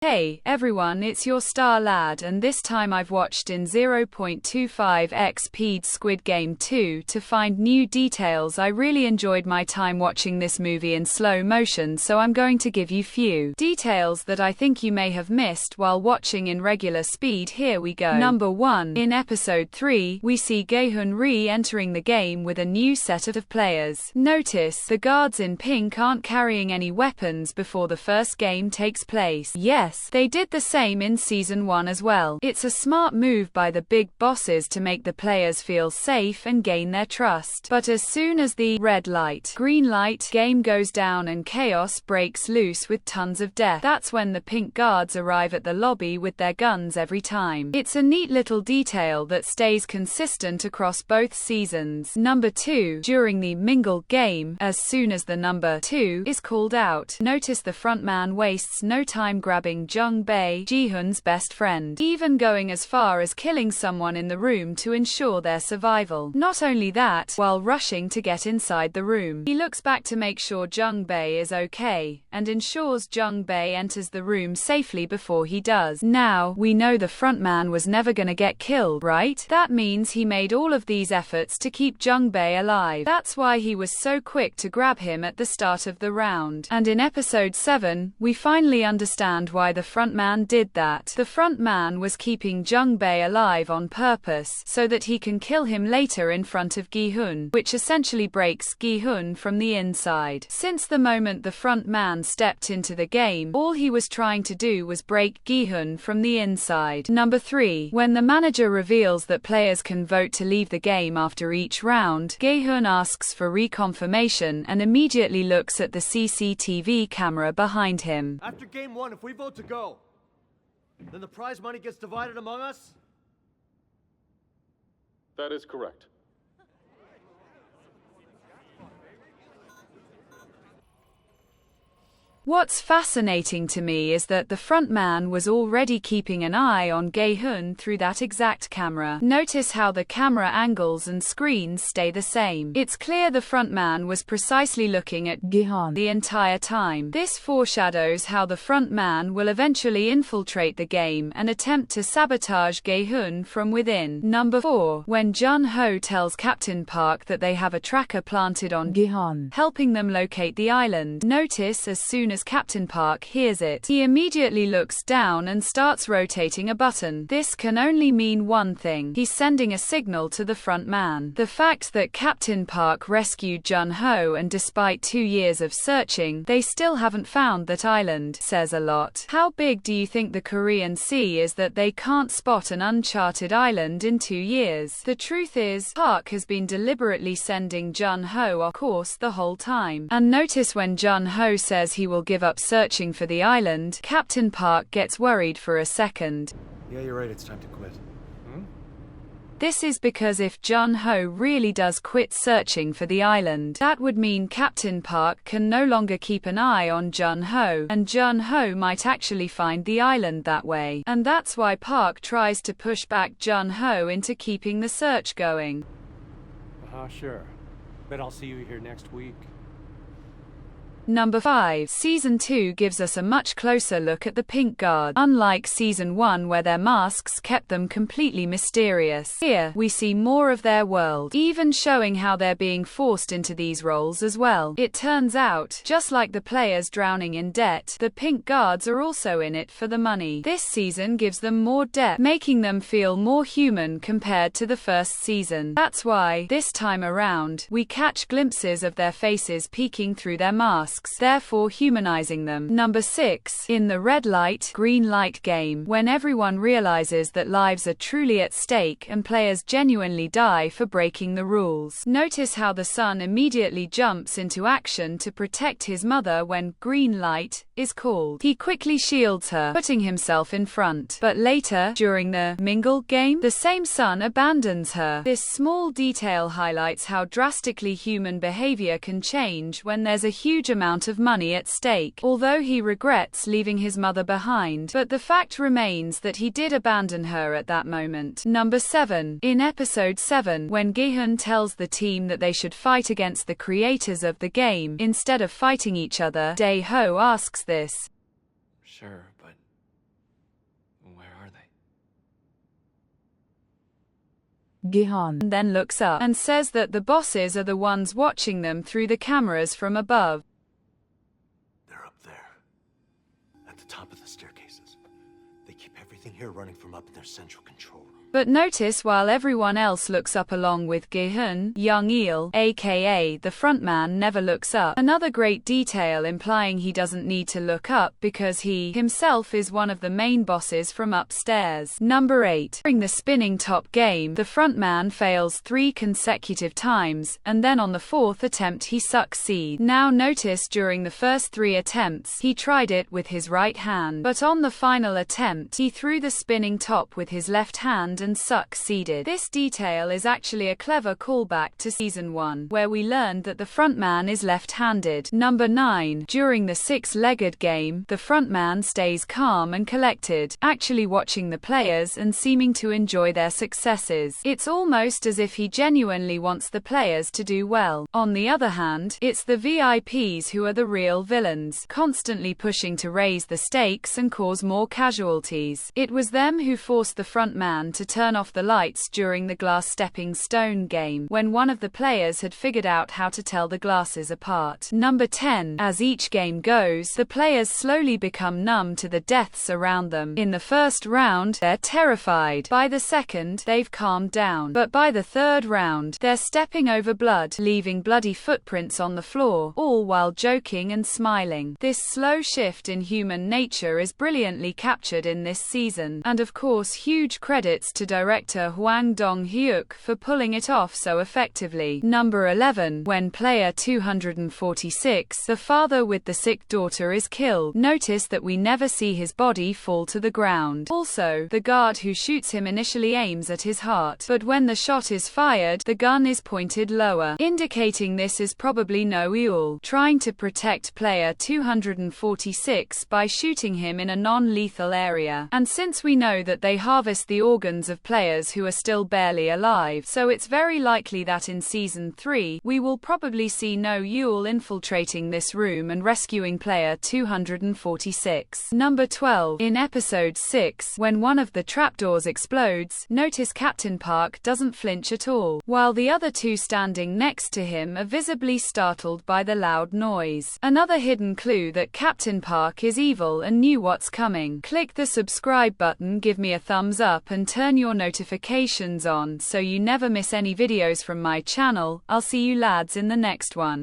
Hey, everyone, it's your star lad, and this time I've watched in 0.25x speed Squid Game 2 to find new details. I really enjoyed my time watching this movie in slow motion, so I'm going to give you few details that I think you may have missed while watching in regular speed. Here we go. Number 1. In episode 3, we see Gae-hun re-entering the game with a new set of players. Notice, the guards in pink aren't carrying any weapons before the first game takes place. Yes, they did the same in Season 1 as well. It's a smart move by the big bosses to make the players feel safe and gain their trust. But as soon as the red light, green light game goes down and chaos breaks loose with tons of death, that's when the pink guards arrive at the lobby with their guns every time. It's a neat little detail that stays consistent across both seasons. Number 2. During the mingle game, as soon as the number 2 is called out, notice the frontman wastes no time grabbing Jung-bae, Ji-hun's best friend, even going as far as killing someone in the room to ensure their survival. Not only that, while rushing to get inside the room, he looks back to make sure Jung-bae is okay, and ensures Jung-bae enters the room safely before he does. Now, we know the frontman was never gonna get killed, right? That means he made all of these efforts to keep Jung-bae alive. That's why he was so quick to grab him at the start of the round. And in episode 7, we finally understand why the frontman did that. The frontman was keeping Jung-bae alive on purpose, so that he can kill him later in front of Gi-hun, which essentially breaks Gi-hun from the inside. Since the moment the frontman stepped into the game, all he was trying to do was break Gi-hun from the inside. Number 3. When the manager reveals that players can vote to leave the game after each round, Gi-hun asks for reconfirmation and immediately looks at the CCTV camera behind him. After game 1, if we vote to go, then the prize money gets divided among us? That is correct. What's fascinating to me is that the frontman was already keeping an eye on Gae-hun through that exact camera. Notice how the camera angles and screens stay the same. It's clear the frontman was precisely looking at Gae-hun the entire time. This foreshadows how the frontman will eventually infiltrate the game and attempt to sabotage Gae-hun from within. Number 4. When Jun-ho tells Captain Park that they have a tracker planted on Gae-hun, helping them locate the island. Notice as soon as Captain Park hears it, he immediately looks down and starts rotating a button. This can only mean one thing. He's sending a signal to the front man. The fact that Captain Park rescued Jun-ho and despite 2 years of searching, they still haven't found that island says a lot. How big do you think the Korean Sea is that they can't spot an uncharted island in 2 years? The truth is, Park has been deliberately sending Jun-ho off course the whole time. And notice when Jun-ho says he will give up searching for the island, Captain Park gets worried for a second. Yeah, you're right, it's time to quit. This is because if Jun-ho really does quit searching for the island, that would mean Captain Park can no longer keep an eye on Jun-ho, and Jun-ho might actually find the island that way. And that's why Park tries to push back Jun-ho into keeping the search going. Sure. Bet I'll see you here next week. Number 5. Season 2 gives us a much closer look at the pink guard. Unlike Season 1 where their masks kept them completely mysterious, here, we see more of their world, even showing how they're being forced into these roles as well. It turns out, just like the players drowning in debt, the pink guards are also in it for the money. This season gives them more depth, making them feel more human compared to the first season. That's why, this time around, we catch glimpses of their faces peeking through their masks, therefore humanizing them. Number 6. In the red light, green light game, when everyone realizes that lives are truly at stake and players genuinely die for breaking the rules. Notice how the son immediately jumps into action to protect his mother when green light is called. He quickly shields her, putting himself in front. But later, during the mingle game, the same son abandons her. This small detail highlights how drastically human behavior can change when there's a huge amount of money at stake. Although he regrets leaving his mother behind, but the fact remains that he did abandon her at that moment. Number 7. In episode 7, when Gi-hun tells the team that they should fight against the creators of the game, instead of fighting each other, Dae-ho asks this. Sure, but Gihan then looks up and says that the bosses are the ones watching them through the cameras from above. They're up there. At the top of the staircases. They keep everything here running from up in their central control room. But notice while everyone else looks up along with Gi-hun, Young Eel, aka the frontman, never looks up. Another great detail implying he doesn't need to look up because he himself is one of the main bosses from upstairs. Number 8. During the spinning top game, the frontman fails 3 consecutive times, and then on the 4th attempt he succeeds. Now notice during the first 3 attempts, he tried it with his right hand, but on the final attempt, he threw the spinning top with his left hand and succeeded. This detail is actually a clever callback to Season 1, where we learned that the frontman is left-handed. Number 9. During the 6-legged game, the frontman stays calm and collected, actually watching the players and seeming to enjoy their successes. It's almost as if he genuinely wants the players to do well. On the other hand, it's the VIPs who are the real villains, constantly pushing to raise the stakes and cause more casualties. It was them who forced the frontman to turn off the lights during the glass stepping stone game, when one of the players had figured out how to tell the glasses apart. Number 10. As each game goes, the players slowly become numb to the deaths around them. In the first round, they're terrified. By the second, they've calmed down. But by the third round, they're stepping over blood, leaving bloody footprints on the floor, all while joking and smiling. This slow shift in human nature is brilliantly captured in this season, and of course huge credits to director Hwang Dong-hyuk for pulling it off so effectively. Number 11. When player 246, the father with the sick daughter, is killed, notice that we never see his body fall to the ground. Also, the guard who shoots him initially aims at his heart, but when the shot is fired, the gun is pointed lower, indicating this is probably No Eul trying to protect player 246 by shooting him in a non-lethal area. And since we know that they harvest the organs of players who are still barely alive, so it's very likely that in Season 3, we will probably see No Eul infiltrating this room and rescuing player 246. Number 12. In Episode 6, when one of the trapdoors explodes, notice Captain Park doesn't flinch at all, while the other two standing next to him are visibly startled by the loud noise. Another hidden clue that Captain Park is evil and knew what's coming. Click the subscribe button, give me a thumbs up and turn your notifications on so you never miss any videos from my channel. I'll see you lads in the next one.